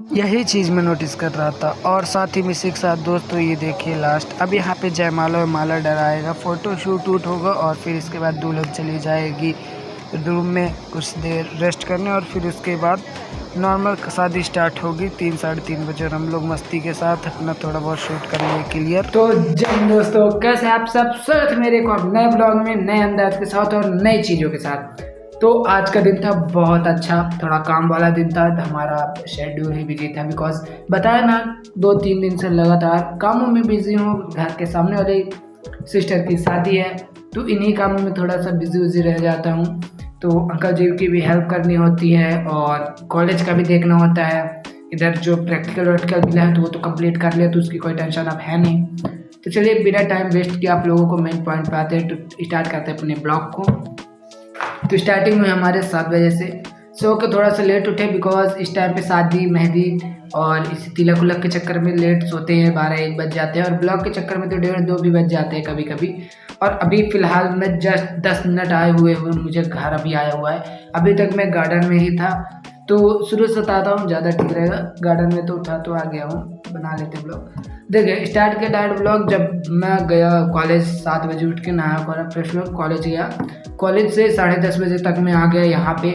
यही चीज़ मैं नोटिस कर रहा था। और साथ ही में इसी के साथ दोस्तों ये देखिए लास्ट, अब यहाँ पे जयमाला माला डराएगा, फ़ोटो शूट वूट होगा और फिर इसके बाद दुल्हन चली जाएगी रूम में कुछ देर रेस्ट करने और फिर उसके बाद नॉर्मल शादी स्टार्ट होगी 3 साढ़े 3 बजे और हम लोग मस्ती के साथ अपना थोड़ा बहुत शूट कर लेंगे क्लियर। तो जय दोस्तों, कैसे आप सब स्वागत है मेरे को नए ब्लॉग में नए अंदाज के साथ और नई चीज़ों के साथ। तो आज का दिन था बहुत अच्छा, थोड़ा काम वाला दिन था, हमारा शेड्यूल ही बिजी था बिकॉज बताया ना 2-3 दिन से लगातार कामों में बिजी हूँ। घर के सामने वाले सिस्टर की शादी है तो इन्हीं कामों में थोड़ा सा बिजी रह जाता हूँ। तो अंकल जी की भी हेल्प करनी होती है और कॉलेज का भी देखना होता है। इधर जो प्रैक्टिकल वर्टिकल मिला है तो वो तो कंप्लीट कर लिया तो उसकी कोई टेंशन अब है नहीं। तो चलिए बिना टाइम वेस्ट किए आप लोगों को मेन पॉइंट पे आते हैं तो स्टार्ट करते हैं अपने ब्लॉग को। तो स्टार्टिंग में हमारे 7 बजे से सो के थोड़ा सा लेट उठे बिकॉज इस टाइम पे शादी मेहंदी और इस तिलक उलक के चक्कर में लेट सोते हैं, 12-1 बज जाते हैं और ब्लॉग के चक्कर में तो 1:30-2 भी बज जाते हैं कभी कभी। और अभी फ़िलहाल मैं जस्ट 10 मिनट आए हुए मुझे घर अभी आया हुआ है। अभी तक मैं गार्डन में ही था तो शुरू से बताता हूँ, ज़्यादा ठीक रहेगा। गार्डन में तो उठा तो आ गया हूँ, बना लेते ब्लॉग। देखिए स्टार्ट के डायरेक्ट ब्लॉग, जब मैं गया कॉलेज 7 बजे उठ के नहाया करा फ्रेश हुआ कॉलेज गया। कॉलेज से 10:30 बजे तक मैं आ गया यहाँ पे।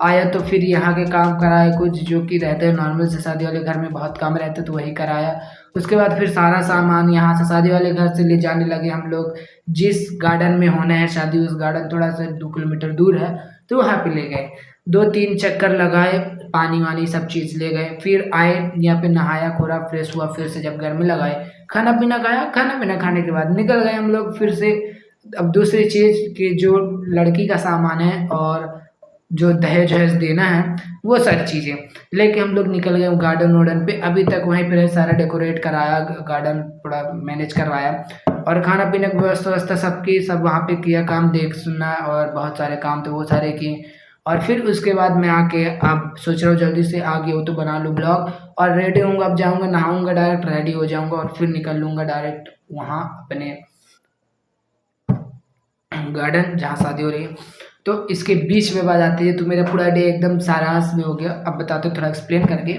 आया तो फिर यहाँ के काम कराए कुछ जो कि रहते हैं नॉर्मल से, शादी वाले घर में बहुत काम रहते तो वही कराया। उसके बाद फिर सारा सामान यहाँ से शादी वाले घर से ले जाने लगे हम लोग। जिस गार्डन में होना है शादी उस गार्डन थोड़ा सा 2 किलोमीटर दूर है तो वहाँ पे ले गए। 2-3 चक्कर लगाए, पानी वानी सब चीज़ ले गए, फिर आए यहाँ पे नहाया खोरा फ्रेश हुआ, फिर से जब घर में लगाए खाना पीना खाया। खाना पीना खाने के बाद निकल गए हम लोग फिर से। अब दूसरी चीज़ कि जो लड़की का सामान है और जो दहेज वहेज देना है वो सारी चीज़ें लेके हम लोग निकल गए गार्डन वार्डन पे। अभी तक वहीं पर सारा डेकोरेट कराया, गार्डन पूरा मैनेज करवाया और खाना पीने की व्यवस्था सबकी सब वहाँ पे किया, काम देख सुनना और बहुत सारे काम तो वो सारे किए। और फिर उसके बाद मैं आके अब सोच रहा हूँ जल्दी से आ गया हूँ तो बना लूँ ब्लॉग और रेडी होऊंगा। अब जाऊँगा नहाऊंगा, डायरेक्ट रेडी हो जाऊँगा और फिर निकल लूँगा डायरेक्ट वहाँ अपने गार्डन जहाँ शादी हो रही है। तो इसके बीच में बात आती है तो मेरा पूरा डे एकदम सारांश में हो गया। अब बताते थोड़ा एक्सप्लेन करके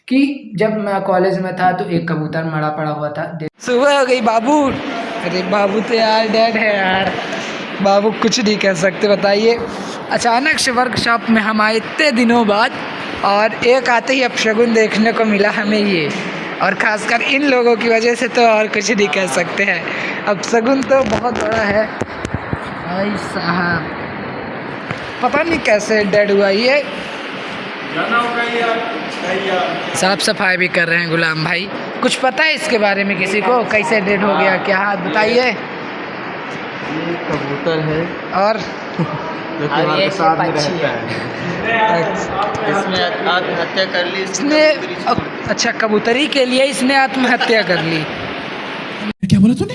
कि जब मैं कॉलेज में था तो एक कबूतर मरा पड़ा हुआ था। सुबह हो गई बाबू। अरे बाबू तो यार डेड है यार, बाबू कुछ नहीं कह सकते। बताइए अचानक से वर्कशॉप में हम आए इतने दिनों बाद और एक आते ही अपशगुन देखने को मिला हमें ये, और ख़ासकर इन लोगों की वजह से तो और कुछ नहीं कह सकते हैं। अपशगुन तो बहुत बड़ा है भाई साहब, पता नहीं कैसे डेड हुआ ये। साफ सफाई भी कर रहे हैं गुलाम भाई। कुछ पता है इसके बारे में किसी को, कैसे डेड हो गया क्या? बताइए। ये कबूतर है और जो तुम्हारे साथ में रहता है। इसने आत्महत्या कर ली इसने। अच्छा, कबूतरी के लिए इसने आत्महत्या कर ली। क्या बोला तूने?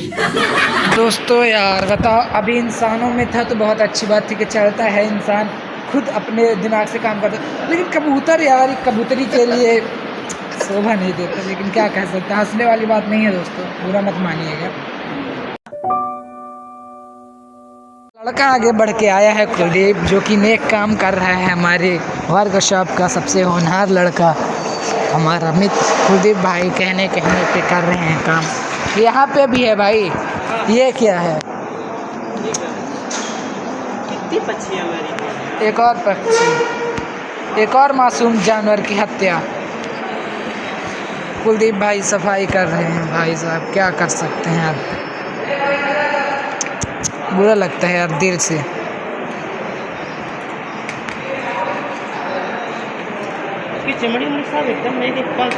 दोस्तों यार बताओ, अभी इंसानों में था तो बहुत अच्छी बात थी कि चलता है इंसान खुद अपने दिमाग से काम करता, लेकिन कबूतर यार कबूतरी के लिए शोभा नहीं देता। लेकिन क्या कह सकते हैं, हंसने वाली बात नहीं है दोस्तों, बुरा मत मानिएगा। लड़का आगे बढ़ के आया है कुलदीप, जो कि नेक काम कर रहा है हमारे वर्कशॉप का सबसे होनहार लड़का हमारा मित्र कुलदीप भाई कहने पे कर रहे हैं काम। यहाँ पे भी है भाई, ये क्या है? कितनी पक्षियाँ मरी? एक और पक्षी, एक और मासूम जानवर की हत्या। कुलदीप भाई सफाई कर रहे हैं भाई साहब, क्या कर सकते हैं यार, बुरा लगता है यार दिल से। इसकी चमड़ी में साहब एकदम नहीं देख पा।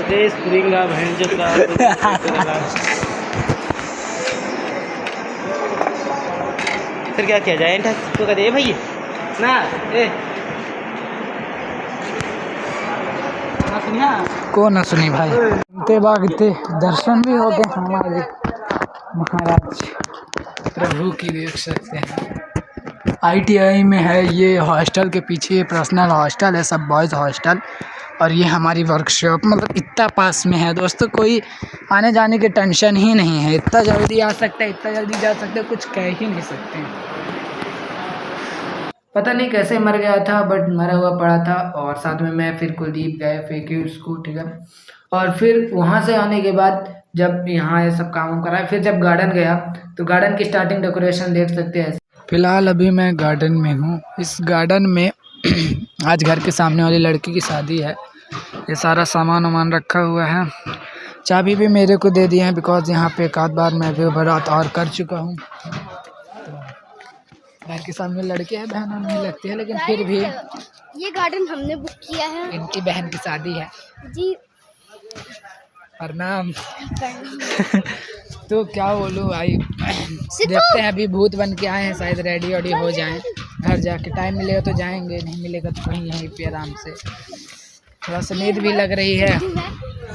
स्प्रिंगा फिर क्या किया जाए? तो कहते हैं भाई ना को ना सुनी भाई। ते भागते दर्शन भी हो गए हमारे महाराज प्रभु की, देख सकते हैं। ITI में है ये हॉस्टल के पीछे पर्सनल हॉस्टल है, सब बॉयज़ हॉस्टल। और ये हमारी वर्कशॉप मतलब इतना पास में है दोस्तों, कोई आने जाने की टेंशन ही नहीं है। इतना जल्दी आ सकते हैं, इतना जल्दी जा सकते हैं, कुछ कह ही नहीं सकते। पता नहीं कैसे मर गया था, बट मरा हुआ पड़ा था। और साथ में मैं फिर कुलदीप गए फेंके उसको, ठीक है। और फिर वहाँ से आने के बाद जब यहाँ ये सब काम करा, फिर जब गार्डन गया तो गार्डन की स्टार्टिंग डेकोरेशन देख सकते हैं। फिलहाल अभी मैं गार्डन में हूँ। इस गार्डन में आज घर के सामने वाली लड़की की शादी है। ये सारा सामान वामान रखा हुआ है। चाबी भी मेरे को दे दिए हैं, बिकॉज यहाँ पे एक आध बार मैं भी बारात और कर चुका हूँ। घर के सामने लड़के हैं, बहन नहीं लगती है, लेकिन फिर भी ये गार्डन हमने बुक किया है। इनकी बहन की शादी है जी। प्रणाम। तो क्या बोलूँ भाई, देखते हैं। अभी भूत बन के आए हैं, शायद रेडी वेडी हो जाएं। घर जाके टाइम मिलेगा तो जाएंगे, नहीं मिलेगा तो कहीं यहीं पे आराम से। थोड़ा सा नींद भी लग रही है।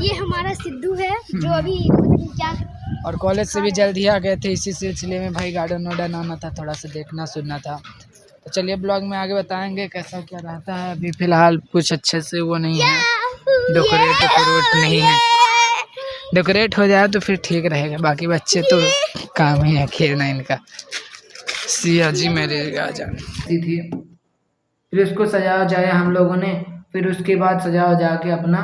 ये हमारा सिद्धू है जो अभी क्या, और कॉलेज से भी जल्द ही आ गए थे, इसी सिलसिले में भाई गार्डन वार्डन आना था, थोड़ा सा देखना सुनना था। तो चलिए ब्लॉग में आगे बताएंगे कैसा क्या रहता है। अभी फिलहाल कुछ अच्छे से वो नहीं है, डेकोरेट नहीं है। डेकोरेट हो जाए तो फिर ठीक रहेगा, बाकी बच्चे तो काम ही है खेलना इनका। सिया जी मेरे आ जाने थी। फिर उसको सजाया जाए हम लोगों ने, फिर उसके बाद सजा जाके अपना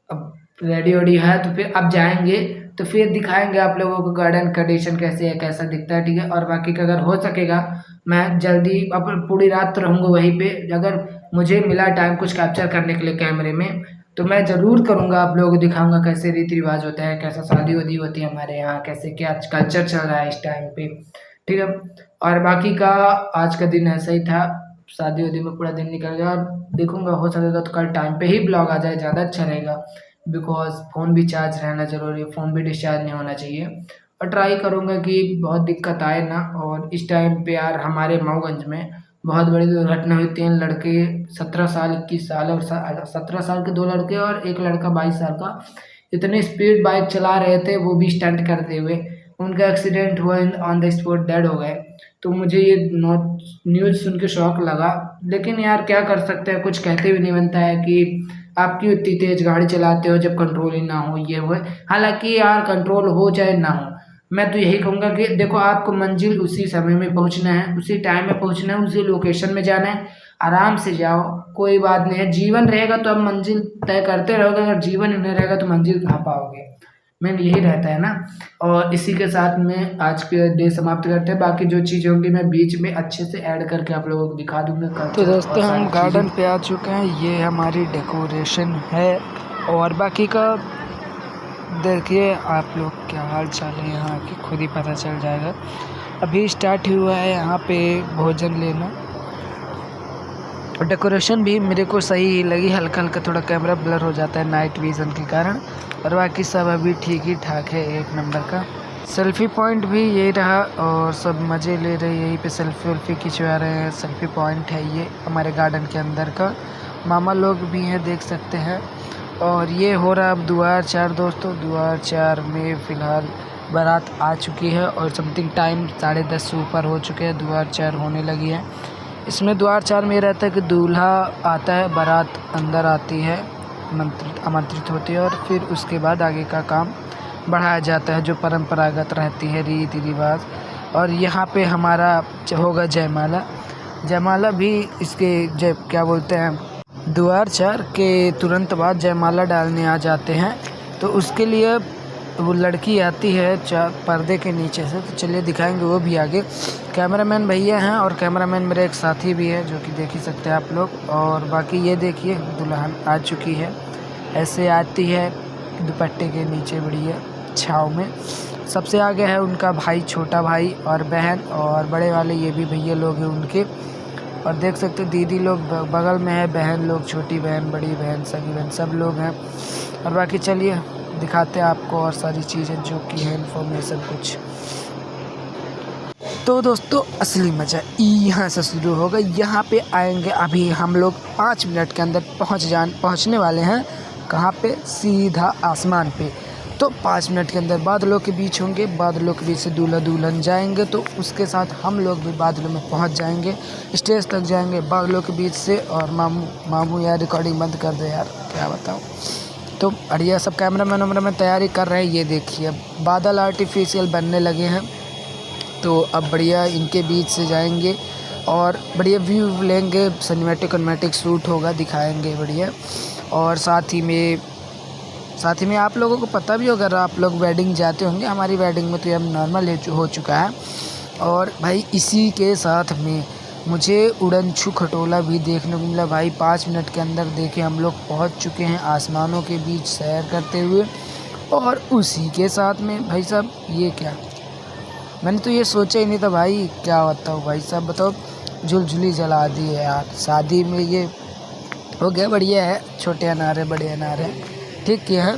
अब रेडी वेडी है तो फिर अब जाएंगे, तो फिर दिखाएंगे आप लोगों को गार्डन कंडीशन कैसे है, कैसा दिखता है, ठीक है। और बाकी का अगर हो सकेगा मैं जल्दी अब पूरी रात रहूँगा वहीं पे। अगर मुझे मिला टाइम कुछ कैप्चर करने के लिए कैमरे में तो मैं ज़रूर करूँगा, आप लोगों को दिखाऊंगा कैसे रीति रिवाज होता है, कैसा शादी वादी होती है हमारे यहाँ, कैसे क्या कल्चर चल रहा है इस टाइम पे, ठीक है। और बाकी का आज का दिन ऐसा ही था, शादी वादी में पूरा दिन निकल गया। और देखूंगा हो सकेगा तो कल टाइम पे ही ब्लॉग आ जाए, ज़्यादा अच्छा रहेगा। बिकॉज फ़ोन भी चार्ज रहना ज़रूरी है, फ़ोन भी डिस्चार्ज नहीं होना चाहिए। और ट्राई करूँगा कि बहुत दिक्कत आए ना। और इस टाइम पे यार हमारे मऊगंज में बहुत बड़ी दुर्घटना हुई। 3 लड़के 17 साल 21 साल और 17 साल के 2 लड़के और एक लड़का 22 साल का इतनी स्पीड बाइक चला रहे थे, वो भी स्टंट करते हुए। उनका एक्सीडेंट हुआ, ऑन द स्पॉट डेड हो गए। तो मुझे ये न्यूज़ सुन के शौक लगा, लेकिन यार क्या कर सकते हैं, कुछ कहते भी नहीं बनता है कि आप क्यों इतनी तेज़ गाड़ी चलाते हो जब कंट्रोल ही ना हो, ये हो। हालांकि यार कंट्रोल हो चाहे ना हो, मैं तो यही कहूँगा कि देखो आपको मंजिल उसी समय में पहुँचना है, उसी टाइम में पहुँचना है, उसी लोकेशन में जाना है। आराम से जाओ, कोई बात नहीं है। जीवन रहेगा तो आप मंजिल तय करते रहोगे, अगर जीवन नहीं रहेगा तो मंजिल कहाँ पाओगे। मेन यही रहता है ना। और इसी के साथ में आज के डे समाप्त करते हैं। बाकी जो चीज़ होंगी मैं बीच में अच्छे से ऐड करके आप लोगों को दिखा दूँगा। तो दोस्तों हम गार्डन पे आ चुके हैं, ये हमारी डेकोरेशन है। और बाकी का देखिए आप लोग क्या हाल चाल है यहाँ की, खुद ही पता चल जाएगा। अभी स्टार्ट हुआ है यहाँ पे भोजन लेना। और डेकोरेशन भी मेरे को सही ही लगी, हल्का हल्का थोड़ा कैमरा ब्लर हो जाता है नाइट विज़न के कारण। और बाकी सब अभी ठीक ही ठाक है, एक नंबर का। सेल्फ़ी पॉइंट भी यही रहा और सब मज़े ले रहे हैं, यहीं पे सेल्फ़ी वेल्फ़ी खिंचवा रहे हैं। सेल्फ़ी पॉइंट है ये हमारे गार्डन के अंदर का। मामा लोग भी हैं, देख सकते हैं। और ये हो रहा अब द्वार 4 दोस्तों। द्वार 4 में फ़िलहाल बारात आ चुकी है और समथिंग टाइम 10:30 से ऊपर हो चुके हैं, द्वार 4 होने लगी है। इसमें द्वार 4 में रहता है कि दूल्हा आता है, बारात अंदर आती है, आमंत्रित होती है और फिर उसके बाद आगे का काम बढ़ाया जाता है जो परंपरागत रहती है रीति रिवाज। और यहाँ पे हमारा होगा जयमाला। जयमाला भी इसके क्या बोलते हैं, द्वार 4 के तुरंत बाद जयमाला डालने आ जाते हैं। तो उसके लिए वो लड़की आती है पर्दे के नीचे से, तो चलिए दिखाएंगे वो भी आगे। कैमरामैन भैया हैं और कैमरामैन मेरा एक साथी भी है जो कि देख ही सकते हैं आप लोग। और बाकी ये देखिए दुल्हन आ चुकी है, ऐसे आती है दुपट्टे के नीचे बढ़िया छाँव में। सबसे आगे है उनका भाई, छोटा भाई और बहन, और बड़े वाले ये भी भैया लोग हैं उनके। और देख सकते हैं दीदी लोग बगल में है, बहन लोग, छोटी बहन, बड़ी बहन, सगी बहन, सब लोग हैं। और बाकी चलिए दिखाते हैं आपको और सारी चीज़ें जो कि है इन्फॉर्मेशन कुछ। तो दोस्तों असली मज़ा यहाँ से शुरू होगा। यहाँ पे आएंगे अभी हम लोग 5 मिनट के अंदर पहुँचने वाले हैं। कहाँ पे? सीधा आसमान पे। तो 5 मिनट के अंदर बादलों के बीच होंगे, बादलों के बीच से दूल्हा दुल्हन जाएंगे, तो उसके साथ हम लोग भी बादलों में पहुंच जाएंगे, स्टेज तक जाएंगे बादलों के बीच से। और मामू यार रिकॉर्डिंग बंद कर दो यार, क्या बताऊँ। तो बढ़िया सब कैमरामैन तैयारी कर रहे हैं। ये देखिए बादल आर्टिफिशियल बनने लगे हैं, तो अब बढ़िया इनके बीच से जाएंगे और बढ़िया व्यू लेंगे, सिनेमैटिक शूट होगा, दिखाएंगे बढ़िया। और साथ ही में आप लोगों को पता भी होगा, अगर आप लोग वेडिंग जाते होंगे, हमारी वेडिंग में तो ये अब नॉर्मल हो चुका है। और भाई इसी के साथ में मुझे उड़नछू खटोला भी देखने को मिला भाई। 5 मिनट के अंदर देखे हम लोग पहुंच चुके हैं आसमानों के बीच सैर करते हुए। और उसी के साथ में भाई साहब ये क्या, मैंने तो ये सोचा ही नहीं था भाई क्या होता हो। भाई साहब बताओ, झुलझुली जला दी है यार, शादी में ये हो गया। बढ़िया है, छोटे अनार है बड़े अनार है, ठीक है।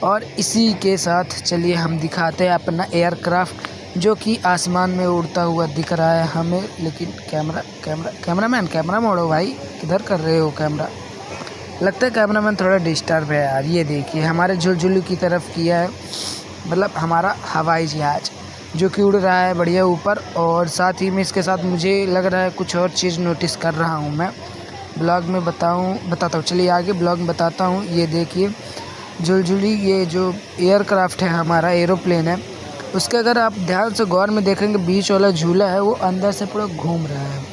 और इसी के साथ चलिए हम दिखाते हैं अपना एयरक्राफ्ट, जो कि आसमान में उड़ता हुआ दिख रहा है हमें। लेकिन कैमरामैन कैमरा मोड़ो भाई, किधर कर रहे हो कैमरा। लगता है कैमरामैन थोड़ा डिस्टर्ब है यार। ये देखिए हमारे झुलझुली की तरफ किया है, मतलब हमारा हवाई जहाज़ जो कि उड़ रहा है बढ़िया ऊपर। और साथ ही में इसके साथ मुझे लग रहा है कुछ और चीज़ नोटिस कर रहा हूँ मैं, ब्लॉग में बताता हूँ। चलिए आगे ब्लॉग में बताता हूँ। ये देखिए झुलझुली, ये जो एयरक्राफ्ट है हमारा, एरोप्लेन है, उसके अगर आप ध्यान से गौर में देखेंगे, बीच वाला झूला है वो अंदर से पूरा घूम रहा है।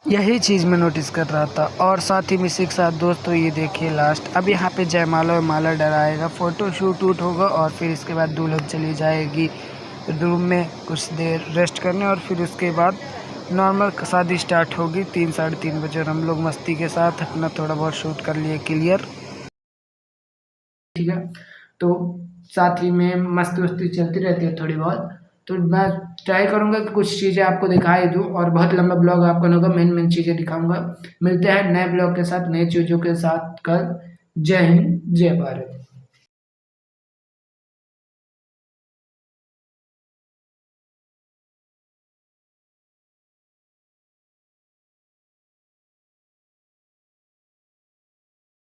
यही चीज़ मैं नोटिस कर रहा था। और साथ ही में इसी के साथ दोस्तों ये देखिए लास्ट, अब यहाँ पे जयमाला माला डराएगा, फ़ोटो शूट होगा और फिर इसके बाद दुल्हन चली जाएगी रूम में कुछ देर रेस्ट करने। और फिर उसके बाद नॉर्मल शादी स्टार्ट होगी 3 साढ़े 3 बजे। और हम लोग मस्ती के साथ अपना थोड़ा बहुत शूट कर लिए क्लियर, ठीक है। तो साथ ही में मस्ती चलती रहती है थोड़ी बहुत। तो मैं ट्राई करूँगा कि कुछ चीज़ें आपको दिखाई दूँ, और बहुत लंबा ब्लॉग आपका होगा, मेन चीज़ें दिखाऊंगा। मिलते हैं नए ब्लॉग के साथ, नई चीज़ों के साथ कल। जय हिंद, जय भारत।